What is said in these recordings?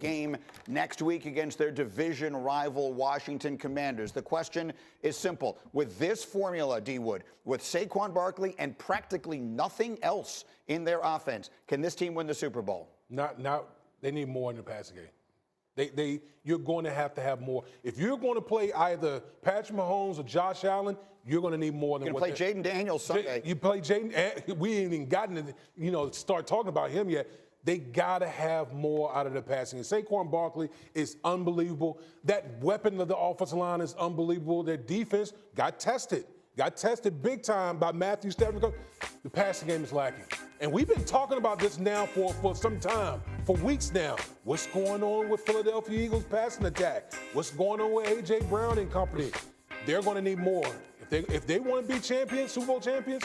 game next week against their division rival Washington Commanders. The question is simple. With this formula, D-Wood, with Saquon Barkley and practically nothing else in their offense, can this team win the Super Bowl? Not. They need more in the passing game. You're going to have more. If you're going to play either Patrick Mahomes or Josh Allen, you're going to need more than you're going to play Jaden Daniels Sunday. You play Jaden. We ain't even gotten to, start talking about him yet. They got to have more out of the passing. And Saquon Barkley is unbelievable. That weapon of the offensive line is unbelievable. Their defense got tested big time by Matthew Stafford. The passing game is lacking. And we've been talking about this now for some time, for weeks now. What's going on with Philadelphia Eagles passing attack? What's going on with A.J. Brown and company? They're going to need more. If they want to be champions, Super Bowl champions,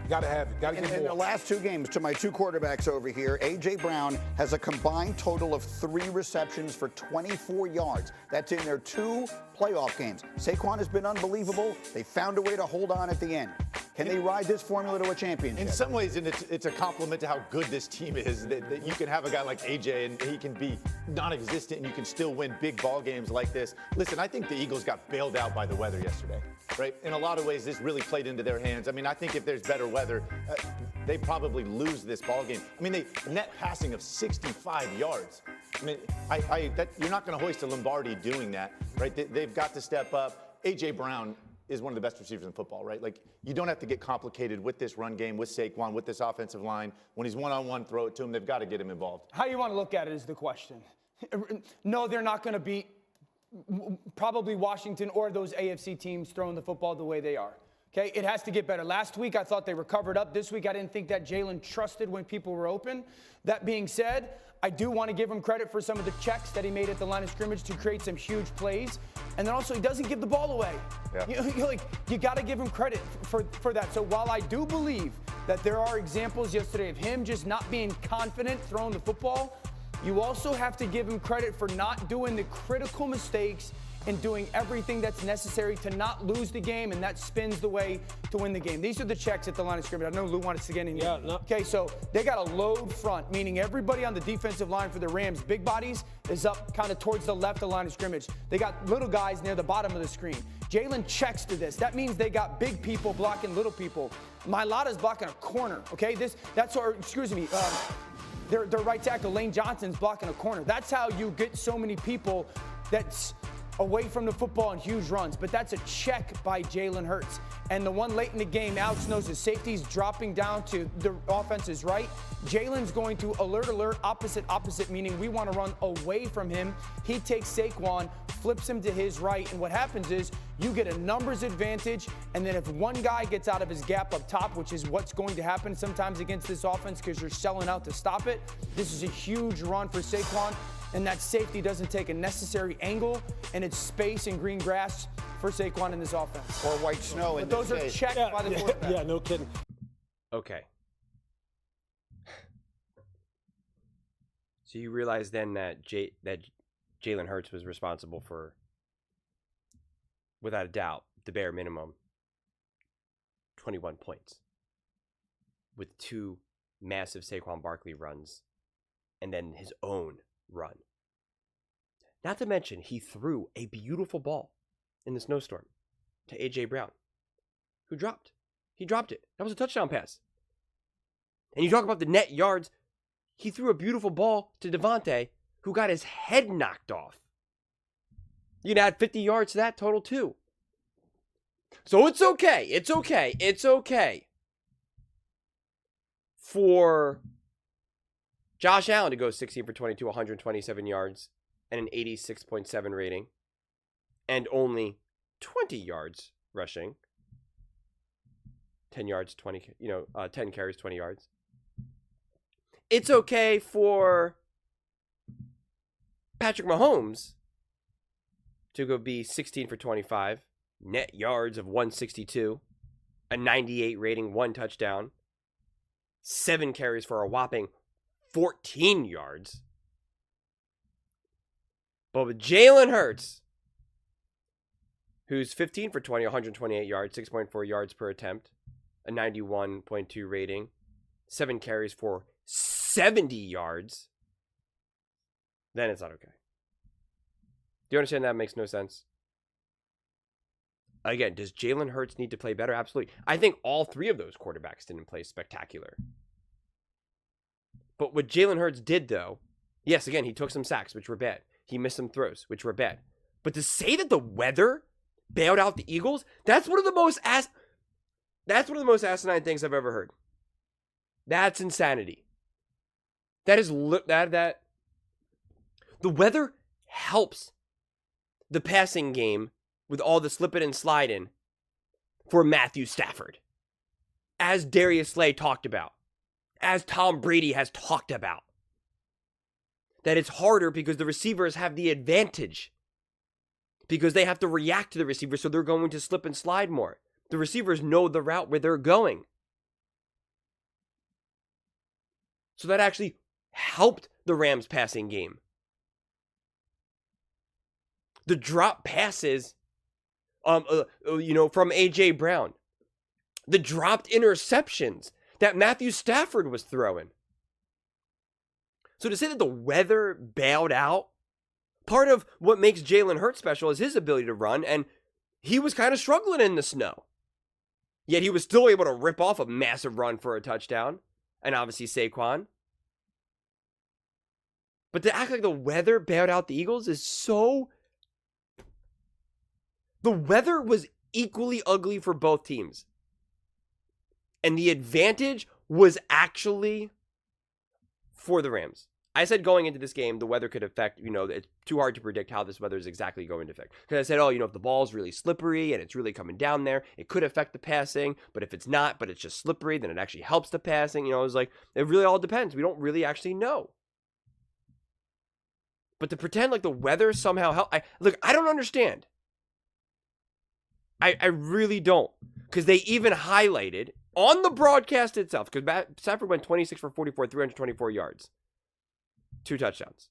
got to have it. Got to get more. In the last two games, to my two quarterbacks over here, A.J. Brown has a combined total of 3 receptions for 24 yards. That's in their 2 playoff games. Saquon has been unbelievable. They found a way to hold on at the end. Can they ride this formula to a championship? In some ways, it's a compliment to how good this team is, that you can have a guy like A.J. and he can be non-existent and you can still win big ball games like this. Listen, I think the Eagles got bailed out by the weather yesterday, right? In a lot of ways, this really played into their hands. I mean, I think if there's better weather, they probably lose this ball game. I mean, they net passing of 65 yards. I mean, you're not going to hoist a Lombardi doing that, right? They've got to step up. A.J. Brown is one of the best receivers in football, right? Like, you don't have to get complicated with this run game, with Saquon, with this offensive line. When he's one-on-one, throw it to him. They've got to get him involved. How you want to look at it is the question. No, they're not going to beat probably Washington or those AFC teams throwing the football the way they are. Okay, it has to get better. Last week, I thought they recovered up. This week, I didn't think that Jalen trusted when people were open. That being said, I do want to give him credit for some of the checks that he made at the line of scrimmage to create some huge plays. And then also, he doesn't give the ball away. Yeah. You got to give him credit for that. So while I do believe that there are examples yesterday of him just not being confident throwing the football, you also have to give him credit for not doing the critical mistakes and doing everything that's necessary to not lose the game, and that spins the way to win the game. These are the checks at the line of scrimmage. I know Lou wants to get in here. Yeah, no. Okay, so they got a load front, meaning everybody on the defensive line for the Rams, big bodies, is up kind of towards the left of the line of scrimmage. They got little guys near the bottom of the screen. Jalen checks to this. That means they got big people blocking little people. Mailata's blocking a corner, okay? Their right tackle, Lane Johnson's blocking a corner. That's how you get so many people that's away from the football in huge runs. But that's a check by Jalen Hurts. And the one late in the game, Alex knows his safety's dropping down to the offense's right. Jalen's going to alert, opposite, meaning we want to run away from him. He takes Saquon, flips him to his right, and what happens is you get a numbers advantage, and then if one guy gets out of his gap up top, which is what's going to happen sometimes against this offense because you're selling out to stop it, this is a huge run for Saquon, and that safety doesn't take a necessary angle, and it's space and green grass for Saquon in this offense. Or white snow in this case. But those are checked by the quarterback. Yeah, no kidding. Okay. So you realize then that Jalen Hurts was responsible for, without a doubt, the bare minimum, 21 points. With 2 massive Saquon Barkley runs and then his own run. Not to mention, he threw a beautiful ball in the snowstorm to A.J. Brown, who dropped. He dropped it. That was a touchdown pass. And you talk about the net yards. He threw a beautiful ball to Devontae, who got his head knocked off. You can add 50 yards to that total, too. So it's okay. It's okay. It's okay for Josh Allen to go 16 for 22, 127 yards, and an 86.7 rating, and only 20 yards rushing. 10 yards, 10 carries, 20 yards. It's okay for Patrick Mahomes to go be 16 for 25, net yards of 162, a 98 rating, 1 touchdown, 7 carries for a whopping 14 yards. But with Jalen Hurts, who's 15 for 20, 128 yards, 6.4 yards per attempt, a 91.2 rating, 7 carries for 70 yards, then it's not okay. Do you understand that makes no sense? Again, does Jalen Hurts need to play better? Absolutely. I think all three of those quarterbacks didn't play spectacular. But what Jalen Hurts did, though, yes, again, he took some sacks, which were bad. He missed some throws, which were bad. But to say that the weather bailed out the Eagles, that's one of the most asinine things I've ever heard. That's insanity. That is that the weather helps the passing game with all the slip it and slide in for Matthew Stafford. As Darius Slay talked about. As Tom Brady has talked about. That it's harder because the receivers have the advantage. Because they have to react to the receiver, so they're going to slip and slide more. The receivers know the route where they're going. So that actually helped the Rams passing game. The drop passes, from A.J. Brown. The dropped interceptions that Matthew Stafford was throwing. So to say that the weather bailed out, part of what makes Jalen Hurts special is his ability to run, and he was kind of struggling in the snow. Yet he was still able to rip off a massive run for a touchdown, and obviously Saquon. But to act like the weather bailed out the Eagles is so... The weather was equally ugly for both teams. And the advantage was actually for the Rams. I said going into this game, the weather could affect, it's too hard to predict how this weather is exactly going to affect. Because I said, if the ball's really slippery and it's really coming down there, it could affect the passing. But if it's not, but it's just slippery, then it actually helps the passing. It was like, it really all depends. We don't really actually know. But to pretend like the weather somehow helped, I don't understand. I really don't. Because they even highlighted on the broadcast itself, because Stafford went 26 for 44, 324 yards. 2 touchdowns.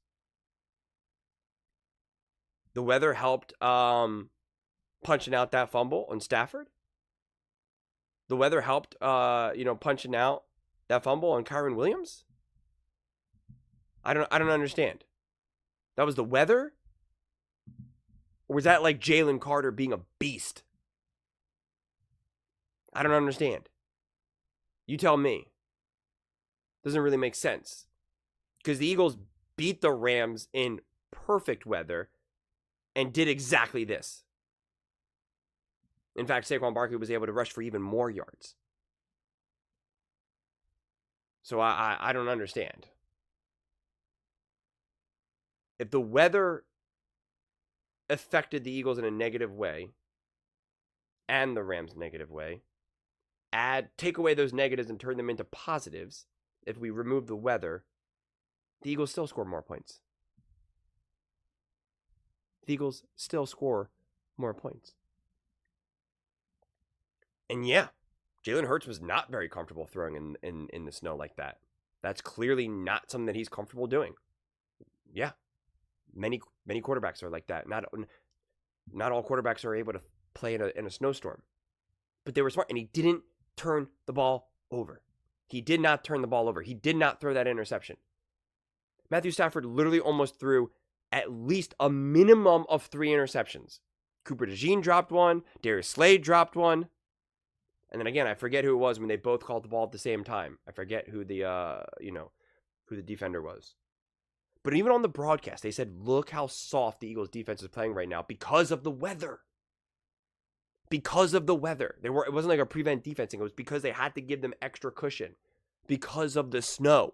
The weather helped punching out that fumble on Stafford. The weather helped, punching out that fumble on Kyron Williams. I don't understand. That was the weather? Or was that like Jalen Carter being a beast? I don't understand. You tell me. Doesn't really make sense. Because the Eagles beat the Rams in perfect weather and did exactly this. In fact, Saquon Barkley was able to rush for even more yards. So I don't understand. If the weather affected the Eagles in a negative way, and the Rams' negative way, take away those negatives and turn them into positives, if we remove the weather, the Eagles still score more points. The Eagles still score more points. And yeah, Jalen Hurts was not very comfortable throwing in the snow like that. That's clearly not something that he's comfortable doing. Yeah, many quarterbacks are like that. Not all quarterbacks are able to play in a snowstorm. But they were smart, and he didn't turn the ball over. He did not turn the ball over. He did not throw that interception. Matthew Stafford literally almost threw at least a minimum of 3 interceptions. Cooper DeJean dropped one. Darius Slay dropped one. And then again, I forget who it was when they both called the ball at the same time. I forget who the defender was. But even on the broadcast, they said, look how soft the Eagles defense is playing right now because of the weather. Because of the weather. It wasn't like a prevent defense thing. It was because they had to give them extra cushion. Because of the snow.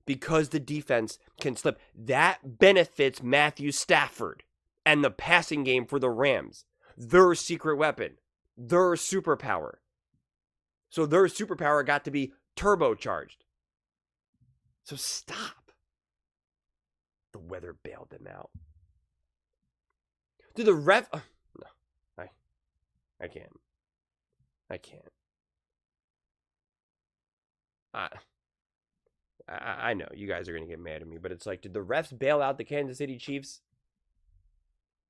Because the defense can slip. That benefits Matthew Stafford and the passing game for the Rams. Their secret weapon. Their superpower. So their superpower got to be turbocharged. So stop. The weather bailed them out. Dude, the ref... no. I can't. I know you guys are going to get mad at me, but it's like, did the refs bail out the Kansas City Chiefs?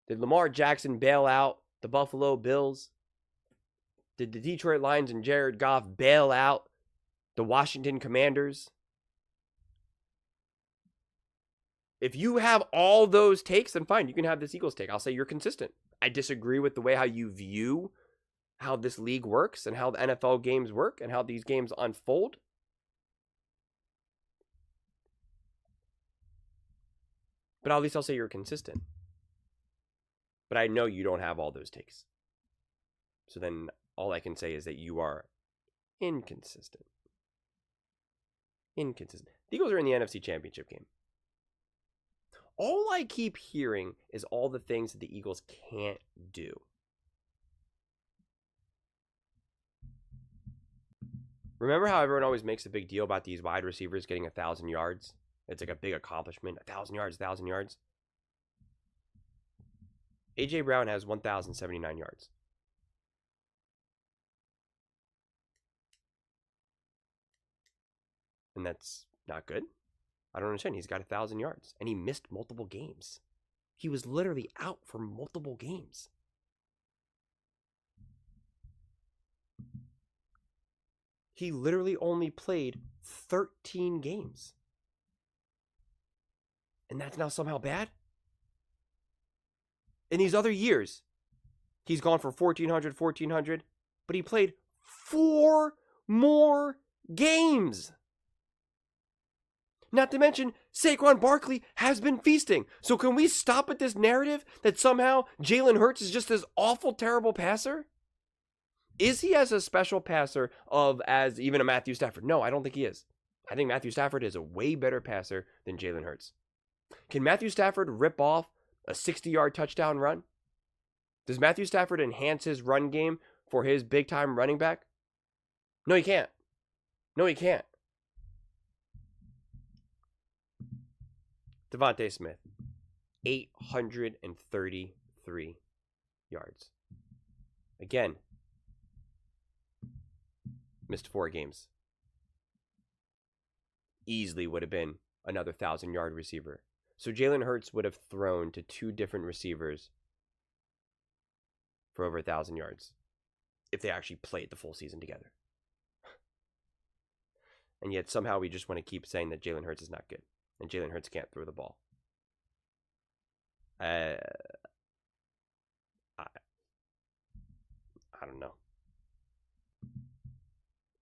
Did Lamar Jackson bail out the Buffalo Bills? Did the Detroit Lions and Jared Goff bail out the Washington Commanders? If you have all those takes, then fine, you can have this Eagles take. I'll say you're consistent. I disagree with the way how you view how this league works and how the NFL games work and how these games unfold. But at least I'll say you're consistent. But I know you don't have all those takes. So then all I can say is that you are inconsistent. Inconsistent. The Eagles are in the NFC Championship game. All I keep hearing is all the things that the Eagles can't do. Remember how everyone always makes a big deal about these wide receivers getting 1,000 yards? It's like a big accomplishment. 1,000 yards, 1,000 yards. A.J. Brown has 1,079 yards. And that's not good. I don't understand. He's got 1,000 yards. And he missed multiple games. He was literally out for multiple games. He literally only played 13 games. And that's now somehow bad? In these other years, he's gone for 1,400, but he played 4 more games. Not to mention, Saquon Barkley has been feasting. So can we stop with this narrative that somehow Jalen Hurts is just this awful, terrible passer? Is he as a special passer as even a Matthew Stafford? No, I don't think he is. I think Matthew Stafford is a way better passer than Jalen Hurts. Can Matthew Stafford rip off a 60-yard touchdown run? Does Matthew Stafford enhance his run game for his big-time running back? No, he can't. No, he can't. Devontae Smith, 833 yards. Again, missed 4 games. Easily would have been another 1,000-yard receiver. So Jalen Hurts would have thrown to 2 different receivers for over 1,000 yards if they actually played the full season together. And yet somehow we just want to keep saying that Jalen Hurts is not good and Jalen Hurts can't throw the ball. I don't know.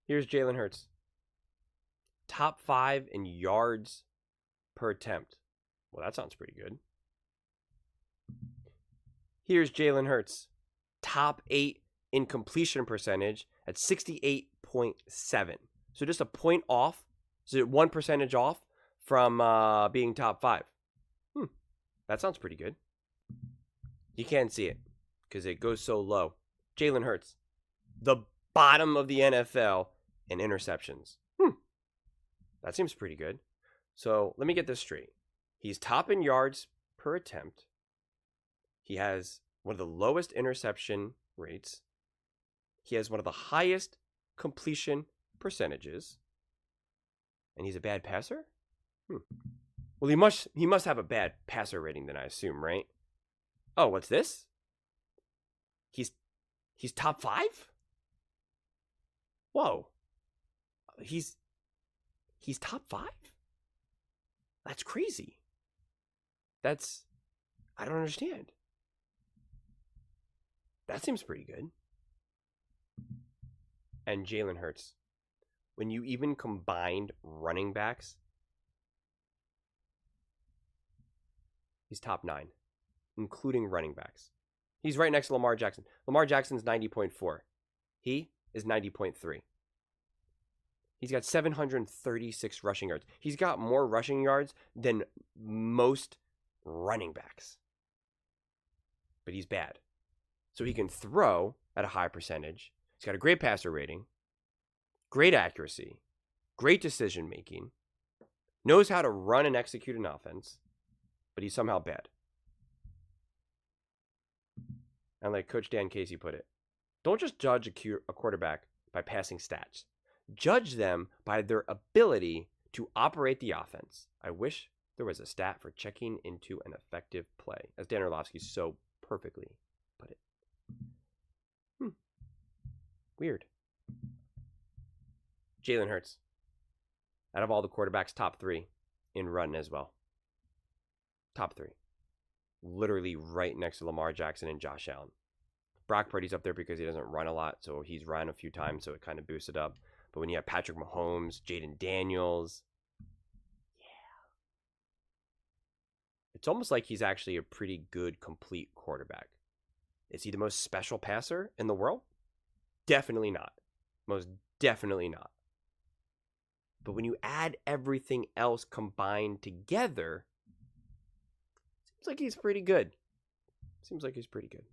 Here's Jalen Hurts. Top 5 in yards per attempt. Well, that sounds pretty good. Here's Jalen Hurts. Top 8 in completion percentage at 68.7. So just a point off. So 1 percentage off from being top 5. That sounds pretty good. You can't see it because it goes so low. Jalen Hurts, the bottom of the NFL in interceptions. That seems pretty good. So let me get this straight. He's top in yards per attempt. He has one of the lowest interception rates. He has one of the highest completion percentages. And he's a bad passer? Well, he must have a bad passer rating then, I assume, right? Oh, what's this? He's top 5? Whoa. He's top 5? That's crazy. I don't understand. That seems pretty good. And Jalen Hurts, when you even combined running backs, he's top 9, including running backs. He's right next to Lamar Jackson. Lamar Jackson's 90.4. He is 90.3. He's got 736 rushing yards. He's got more rushing yards than most running backs. But he's bad. So he can throw at a high percentage. He's got a great passer rating, great accuracy, great decision making, knows how to run and execute an offense, but he's somehow bad. And like Coach Dan Casey put it, don't just judge a quarterback by passing stats. Judge them by their ability to operate the offense. I wish there was a stat for checking into an effective play, as Dan Orlovsky so perfectly put it. Weird. Jalen Hurts, out of all the quarterbacks, top 3 in run as well. Top 3. Literally right next to Lamar Jackson and Josh Allen. Brock Purdy's up there because he doesn't run a lot, so he's run a few times, so it kind of boosts it up. But when you have Patrick Mahomes, Jaden Daniels, it's almost like he's actually a pretty good, complete quarterback. Is he the most special passer in the world? Definitely not. Most definitely not. But when you add everything else combined together, seems like he's pretty good. Seems like he's pretty good.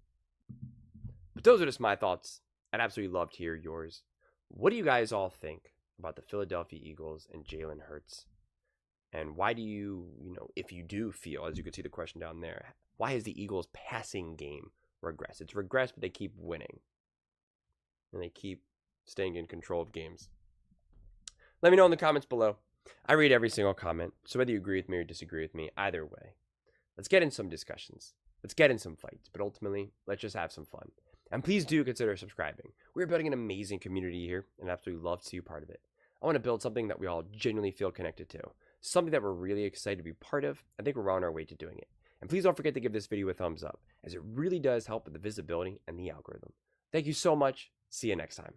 But those are just my thoughts. I'd absolutely love to hear yours. What do you guys all think about the Philadelphia Eagles and Jalen Hurts? And why do you, if you do feel, as you can see the question down there, why has the Eagles' passing game regressed? It's regressed, but they keep winning. And they keep staying in control of games. Let me know in the comments below. I read every single comment, so whether you agree with me or disagree with me, either way, let's get in some discussions. Let's get in some fights, but ultimately, let's just have some fun. And please do consider subscribing. We're building an amazing community here, and I'd absolutely love to see you part of it. I want to build something that we all genuinely feel connected to. Something that we're really excited to be part of. I think we're on our way to doing it. And please don't forget to give this video a thumbs up, as it really does help with the visibility and the algorithm. Thank you so much. See you next time.